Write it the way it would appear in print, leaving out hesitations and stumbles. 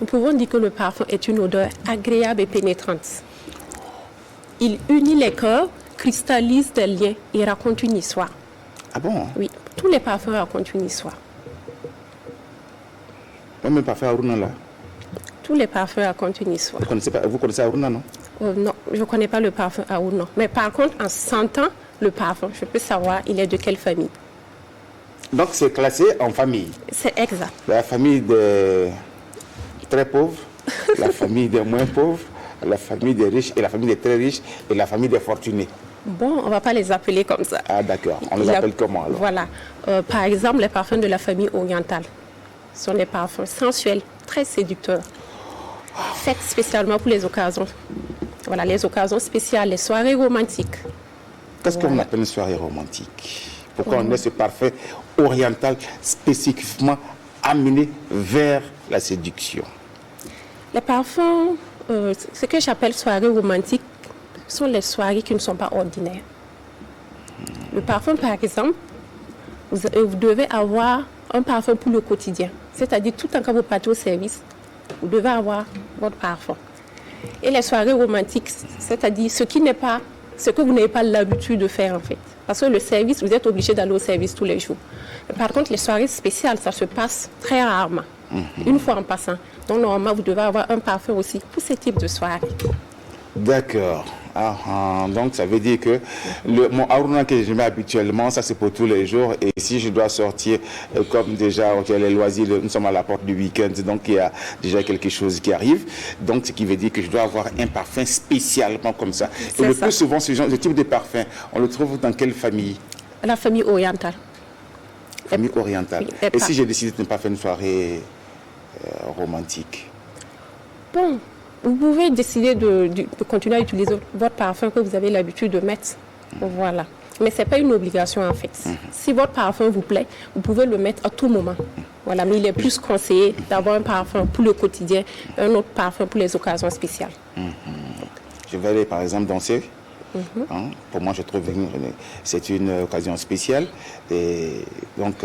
nous pouvons dire que le parfum est une odeur agréable et pénétrante. Il unit les cœurs, cristallise des liens et raconte une histoire. Ah bon? Oui, tous les parfums racontent une histoire. Même le parfum Aruna là? Tous les parfums racontent une histoire. Vous connaissez Aruna, non? Non, je ne connais pas le parfum Aruna. Mais par contre, en sentant le parfum, je peux savoir il est de quelle famille. Donc c'est classé en famille. C'est exact. La famille des très pauvres, la famille des moins pauvres, la famille des riches et la famille des très riches et la famille des fortunés. Bon, on ne va pas les appeler comme ça. Ah d'accord, on les appelle comment alors? Voilà. Par exemple, les parfums de la famille orientale sont des parfums sensuels, très séducteurs, faits spécialement pour les occasions. Voilà, les occasions spéciales, les soirées romantiques. Qu'est-ce qu'on appelle une soirée romantique? Pourquoi on met ce parfum oriental spécifiquement amené vers la séduction? Les parfums, ce que j'appelle soirées romantiques, sont les soirées qui ne sont pas ordinaires. Le parfum, par exemple, vous devez avoir un parfum pour le quotidien. C'est-à-dire, tout le temps que vous partez au service, vous devez avoir votre parfum. Et les soirées romantiques, c'est-à-dire ce que vous n'avez pas l'habitude de faire en fait. Parce que le service, vous êtes obligé d'aller au service tous les jours. Mais par contre, les soirées spéciales, ça se passe très rarement, une fois en passant. Donc normalement, vous devez avoir un parfum aussi pour ce type de soirée. D'accord. Donc ça veut dire que mon Aruna que je mets habituellement, ça c'est pour tous les jours. Et si je dois sortir, comme déjà les loisirs, nous sommes à la porte du week-end, donc il y a déjà quelque chose qui arrive. Donc ce qui veut dire que je dois avoir un parfum spécialement comme ça. Et le plus souvent, ce type de parfum, on le trouve dans quelle famille? La famille orientale. Famille orientale. Oui, et si j'ai décidé de ne pas faire une soirée romantique? Bon. Vous pouvez décider de continuer à utiliser votre parfum que vous avez l'habitude de mettre. Voilà. Mais ce n'est pas une obligation en fait. Si votre parfum vous plaît, vous pouvez le mettre à tout moment. Voilà. Mais il est plus conseillé d'avoir un parfum pour le quotidien, un autre parfum pour les occasions spéciales. Je vais aller par exemple danser. Pour moi, je trouve que c'est une occasion spéciale. Et donc,